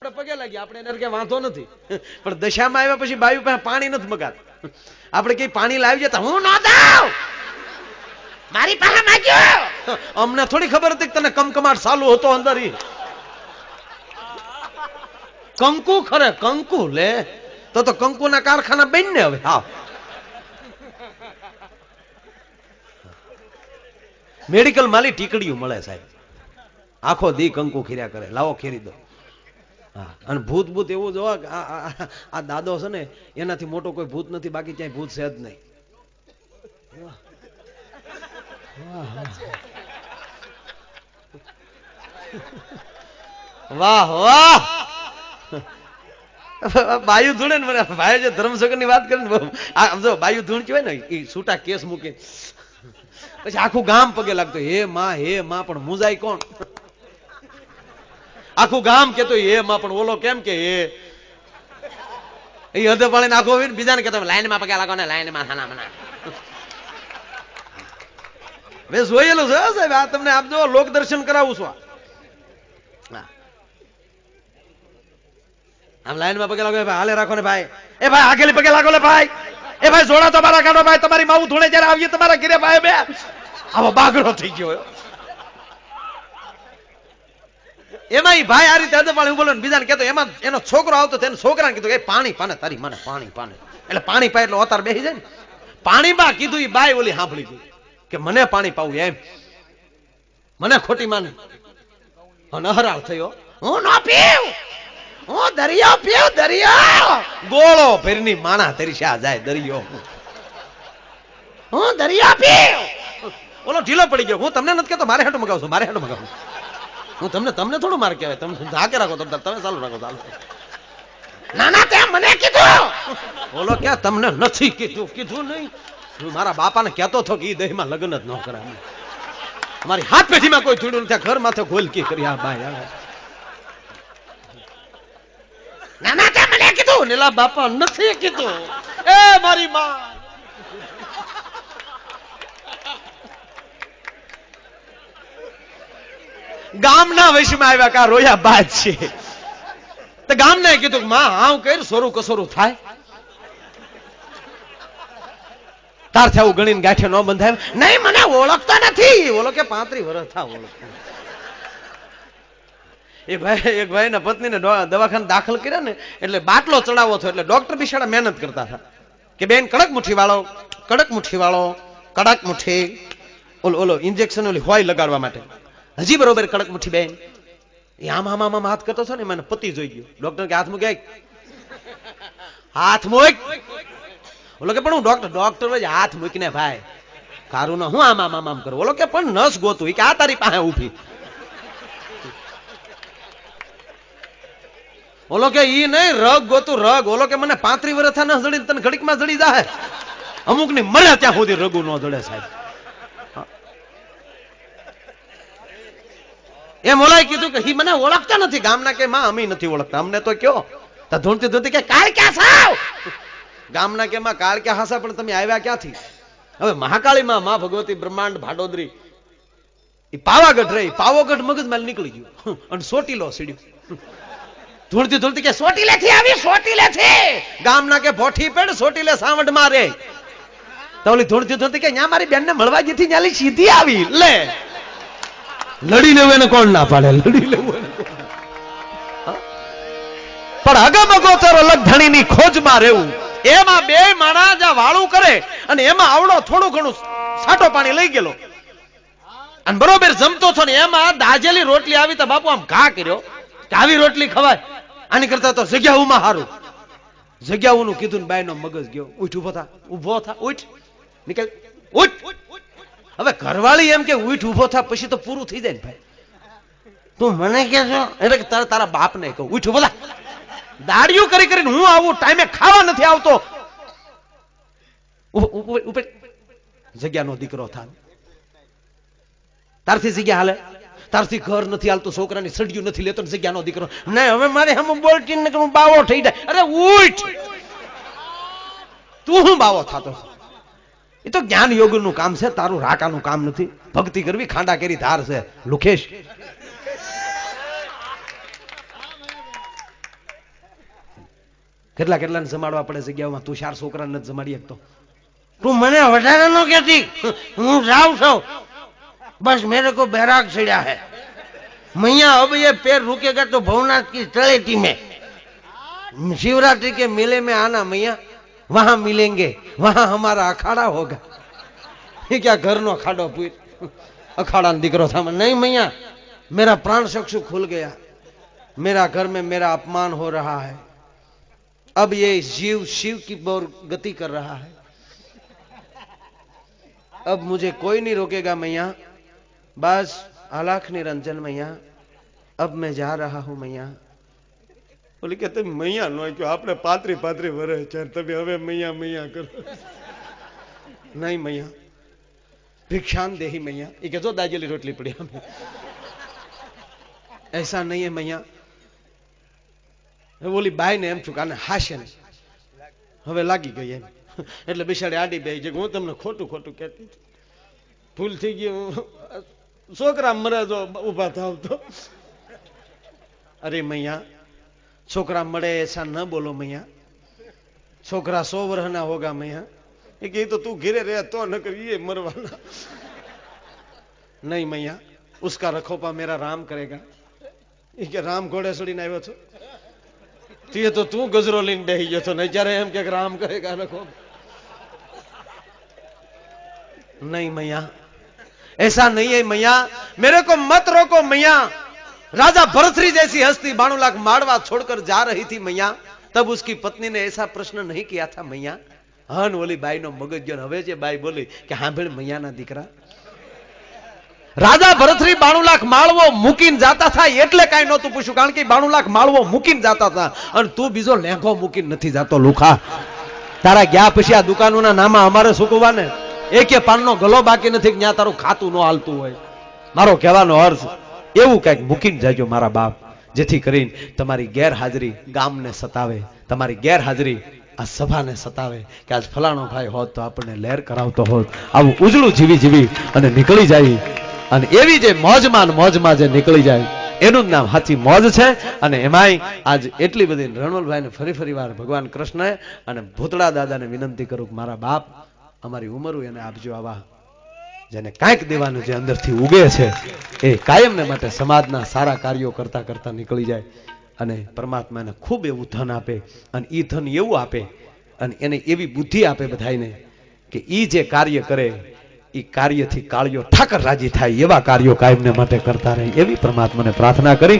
આપણે પગે લાગીએ, આપણે એને કઈ વાંધો નથી. પણ દશામાં આવ્યા પછી બાયુ પાસે પાણી નથી મગાતું. આપણે કઈ પાણી લાવી જતા, હું ન દઉં, મારી પાસે માંગ્યો. અમને થોડી ખબર હતી કે તને કમકમાટ ચાલુ હતો અંદર. કંકુ ખરે કંકુ લે તો કંકુના કારખાના બન ને હવે. હા, મેડિકલ માલી ટીકડીઓ મળે સાહેબ, આખો દી કંકુ ખીર્યા કરે, લાવો ખીરી દો. હા, અને ભૂત ભૂત એવું જોવા, આ દાદો છે ને એનાથી મોટો કોઈ ભૂત નથી, બાકી ક્યાંય ભૂત છે જ નહીં. વાહ વાહ, બાયુ ધૂણે ને મને ભાઈ જે ધર્મસગર ની વાત કરી ને, જો બાયુ ધૂણ કહેવાય ને એ છૂટા કેસ મૂકે પછી આખું ગામ પગે લાગતો, હે માં પણ મુજાય કોણ? આખું ગામ કેતો હે માં, પણ ઓલો કેમ કે હે હદે પાણી નાખો હોય ને બીજાને કેતો લાઈન માં પગે લાગો ને, લાઈન માં ખાના મના. મેં જોયેલું છે સાહેબ, આ તમને આપજો, લોક દર્શન કરાવું છું. આમ લાઈન માં પગે લાગો, હાલે રાખો ને ભાઈ, એ ભાઈ આગેલી પગે લાગો લે ભાઈ, એ ભાઈ જોડા તો મારા કાઢો ભાઈ, તમારી માવું ધૂણે જયારે આવીએ તમારા ઘરે ભાઈ બે. આવો બાગડો થઈ ગયો એમાં. ભાઈ આ રીતે અદપાળી બોલો ને બીજાને કેતો, એમાં એનો છોકરો આવતો તેને છોકરાને કીધું એ પાણી પાને, તારી મને પાણી પાને. એટલે પાણી પાય એટલે ઓતાર બેસી જાય ને, પાણી બા કીધું એ બાઈ ઓલી સાંભળી ગઈ કે મને પાણી પાવું એમ, મને ખોટી માને. નહરાળ થયો, હું ન પીવ, હું દરિયો પીવ, દરિયો ગોળો ફેરની માણા તરીશા જાય દરિયો, હું દરિયો પીવ. ઓલો ઢીલો પડી ગયો, હું તમને નથી કહેતો, મારે હેઠું મગાવું છું, મારે હેઠું મગાવું. હું તમને થોડું માર કહેવાય, તમે ધાકે રાખો, તમે ચાલુ રાખો, ચાલુ. ના તે મને કીધું. ઓલો ક્યાં તમને નથી કીધું? કીધું નહીં, હું મારા બાપાને કહેતો હતો કે ઈ દહીંમાં લગ્ન જ ન કરાય. અમારી હાથ પેઢીમાં કોઈ જોડ્યું નથી, ઘર માથે ગોલકી કરી આ બાઈ. ના તે મને કીધું. નીલા બાપા નથી કીધું. એ મારી માં, ગામના વૈશમાં આવ્યા કા રોયા બાદ છે. તો ગામને કીધું માં આવું કઈ સોરું કસોરું થાય, તારથી આવું ગણીને ગાંઠે ન બંધાય. નહીં મને ઓળખતા નથી. ઓલો કે 35 વર્ષ થા ઓળખતા. એક ભાઈ ના પત્નીને દવાખાને દાખલ કર્યા ને, એટલે બાટલો ચડાવો હતો, એટલે ડોક્ટર બિચારા મહેનત કરતા હતા કે બેન કડક મુઠ્ઠી વાળો, કડક મુઠ્ઠી વાળો, કડક મુઠ્ઠી. ઓલો ઇન્જેક્શન ઓલી હોય લગાડવા માટે, હજી બરોબર કડક મુઠ્ઠી બેન. એ આમ હાથ કરતો હતો ને, મને પતિ જોઈ ગયો. ડોક્ટર કે હાથ મૂકે, હાથ મૂક. ઓલો કે પણ હું ડોક્ટર હાથ મૂકીને ભાઈ કારું ના, હું આમ કરું. ઓલો કે પણ નસ ગોતું, કે આ તારી પાસે ઉભી. ઓલો કે ઈ નહીં, રગ ગોતું રગ. ઓલો કે મને 35 વર્ષ ન જડી, તને ઘડીકમાં જડી જાય. અમુક ની મળે ત્યાં સુધી રગુ ન જડે સાહેબ. એમ ઓલાએ કીધું કે મને ઓળખતા નથી. ગામના કે માં અમે નથી ઓળખતા, અમને તો કયો. ધૂણતી ધૂણતી કે કાળ ક્યાં સાવ. ગામના કે માં કાળ ક્યાં હાસા, પણ તમે આવ્યા ક્યાંથી? હવે મહાકાળી માં, માં ભગવતી બ્રહ્માંડ ભાડોદરી, એ પાવાગઢ રહી. પાવાગઢ મગજમાં નીકળી ગયું અને સોટીલો સીડ્યું. ધૂણતી ધૂણતી કે સોટીલે થી આવી, સોટીલે થી. ગામના કે ભોઠી પેડ, સોટીલે સાવંડ મારે. તો ઓલી ધૂણતી ધૂણતી કે ન્યા મારી બેન ને મળવા જેથી ન્યાલી સીધી આવી. લે લડી લેવું એને કોણ ના પાડે? લડી લેવું પણ અગમ અગોચર અલગ ધણીની ખોજમાં રહેવું. એમાં બે માણા જ્યાં વાળું કરે અને એમાં આવડો થોડું ઘણું છાટો પાણી લઈ ગયેલો અને બરોબર જમતો છો ને, એમાં દાજેલી રોટલી આવી તો બાપુ આમ ઘા કર્યો કે આવી રોટલી ખવાય, આની કરતા તો જગ્યાઓમાં હારું. જગ્યાઓનું કીધું ને બાયનો મગજ ગયો. ઉઠ, ઉભો થા, ઉઠ, નીકળ, ઉઠ. હવે ઘરવાળી એમ કે ઉઠ ઉભો થા, પછી તો પૂરું થઈ જાય ને ભાઈ. તું મને કે છો એટલે તારા બાપ ને કહું ઉઠ ઉભો થા. દાડિયું કરી કરીને હું આવું, ટાઈમે ખાવા નથી આવતો. ઉપર જગ્યાનો દીકરો થા, તારથી જગ્યા હાલે, તારથી ઘર નથી હાલતું, છોકરાની સડિયું નથી લેતો, જગ્યાનો દીકરો નહીં. હવે મારે હમ બોલતી ને હું બાવો થઈ જાય. અરે ઉઠ, તું હું બાવો થતો? એ તો જ્ઞાન યોગ નું કામ છે, તારું રાકાનું કામ નથી. ભક્તિ કરવી ખાંડા કેરી ધાર છે. લુખેશ કેટલા કેટલાને જમાડવા પડે જગ્યાઓમાં, તું 4 છોકરાને નથી જમાડી શકતો. તું મને વધારે નો કહેતી, હું જાઉં છું. बस मेरे को बैराग छिड़ा है मैया. अब ये पैर रुकेगा तो भवनाथ की तलेटी में शिवरात्रि के मेले में आना मैया, वहां मिलेंगे, वहां हमारा अखाड़ा होगा. ये क्या घर नो अखाड़ो पूछ, अखाड़ा दिकरो था. नहीं मैया, मेरा प्राण चक्षु खुल गया. मेरा घर में मेरा अपमान हो रहा है. अब ये जीव शिव की ओर गति कर रहा है. अब मुझे कोई नहीं रोकेगा मैया. बस आलाख निरंजन मैया, अब मैं जा रहा हूं मैया. बोली કે તમે મૈયા નો કે આપણે 35 વર્ષ છે, તમે હવે મૈયા મૈયા કરો. नहीं मैया, भिक्षान देही मैया. ये के जो दाजेली रोटली पड़ी हमें. ऐसा नहीं है मैया. बोली बाई ने एम चुका ने हास्य ने હવે લાગી ગઈ એમ. એટલે બિચારી આડી બેહી છે. હું તમને ખોટું ખોટું કહેતી ભૂલ થઈ ગયું. છોકરા મરે જો ઉભા થાવ તો. अरे मैया, छोकरा मरे ऐसा न बोलो मैया. छोकरा 100 वर्ष ना होगा मैया. ये तो तू घिरे रहे तो न कर, ये मरवाना. नहीं मैया, उसका रखोपा मेरा राम करेगा. ये क्या राम घोड़े सड़ी ना आयो छो? ये तो तू गजरो लीन बेही गयो छो. नहीं जरे हम के राम करेगा रखो. नहीं मैया, ऐसा नहीं है मैया. मेरे को मत रोको मैया. राजा भरतरी जैसी हस्ती 92 लाख मारवा छोड़कर जा रही थी मैया. तब उसकी पत्नी ने ऐसा प्रश्न नहीं किया था मैया. हन ओली बाई नो मगज गयो. हवे जे बाई बोली कि हांभळ मैया ना दीकरा, राजा भरतरी 92 लाख माळवो મૂકીને જાતા था એટલે કાઈ નહોતું પૂછ્યું. કારણ કે 92 લાખ માળવો મૂકીને જાતા હતા અને તું બીજો લેંઘો મૂકીને નથી જાતો. લુખા તારા ગયા પછી આ દુકાનોના નામા અમારે સુકવા ને એકે પાનનો ગલો બાકી નથી કે ત્યાં તારું ખાતું ન હાલતું હોય. મારો કહેવાનો અર્થ એવું કઈક મૂકીને જાજો મારા બાપ, જેથી કરીને તમારી ગેરહાજરી ગામને સતાવે, તમારી ગેરહાજરી આ સભાને સતાવે કે આજ ફલાણો ભાઈ હોત તો આપણને લહેર કરાવતો હોત. આવું ઉજળું જીવી જીવી અને નીકળી જાય. અને એવી જે મોજમાં જે નીકળી જાય એનું જ નામ સાચી મોજ છે. અને એમાંય આજ એટલી બધી રણવલભાઈને ફરી વાર ભગવાન કૃષ્ણએ અને ભૂતળા દાદાને વિનંતી કરું કે મારા બાપ અમારી ઉંમરું એને આપજો. આવા જેને કાંઈક દેવાનું જે અંદરથી ઉગે છે એ કાયમને માટે સમાજના સારા કાર્યો કરતા કરતા નીકળી જાય. અને પરમાત્મા એને ખૂબ એવું ધન આપે અને એ ધન એવું આપે અને એને એવી બુદ્ધિ આપે બધાને કે એ જે કાર્ય કરે એ કાર્યથી કાળિયો ઠાકર રાજી થાય એવા કાર્યો કાયમને માટે કરતા રહે એવી પરમાત્માને પ્રાર્થના કરી